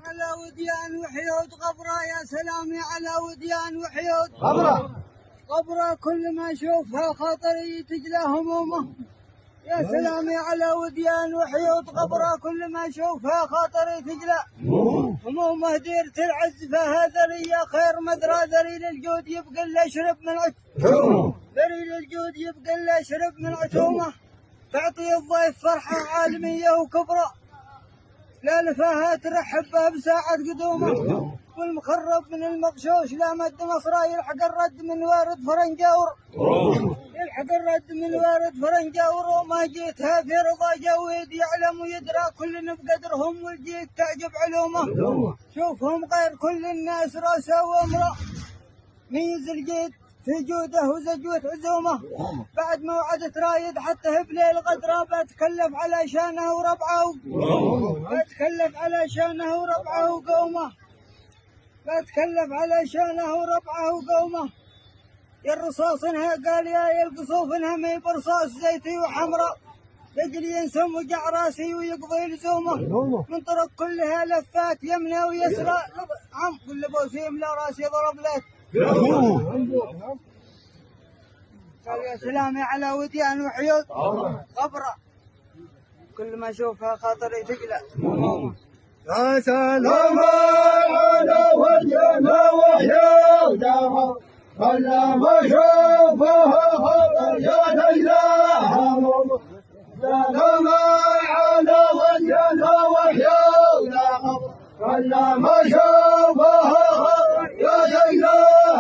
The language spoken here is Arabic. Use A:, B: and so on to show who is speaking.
A: على وديان وحيود غبرة، يا سلامي على وديان وحيود غبرة، كل ما اشوفها خاطري تجلى همومه. يا سلامي على وديان وحيود غبرة، كل ما اشوفها خاطري تجلى همومه. ديرة العز فهذا لي خير مدرى، ذليل الجود يبقى اللي يشرب من ذليل الجود يبقى اللي يشرب من عتومه. تعطي الضيف فرحة عالمية وكبرى، لا لفاها ترحب به بساعة قدومه. والمخرب من المغشوش لا مد مصرى، يلحق الرد من وارد فرنجاور، يلحق الرد من وارد فرنجاور. وما جيتها في رضا جويد يعلم ويدرى كل بقدرهم، والجيت تعجب علومه. شوفهم غير كل الناس راسه وامره، ميز الجيت في جوده وزجوت عزومه. بعد موعد رايد حتى بليل غدره، بتكلف على شانه وربعه، بتكلف على شانه وربعه وقومه، بتكلف على شانه وربعه وقومه. يا الرصاص انها قال يا القصوف انها ما برصاص، زيتي وحمراء يجري ينسم وجع راسي ويقضي لزومه. من طرق كلها لفات يمنى ويسرى، عم كل بوس يملى راسي ضرب لك. قال يا سلامي على وديان وحيود غبرة، كل ما اشوفها خاطري تقلق.
B: يا سلام على وديان وحيود كل ما اشوفها خاطري تقلق. سلام على وديان وحيود كل ما اشوفها خاطري تقلق.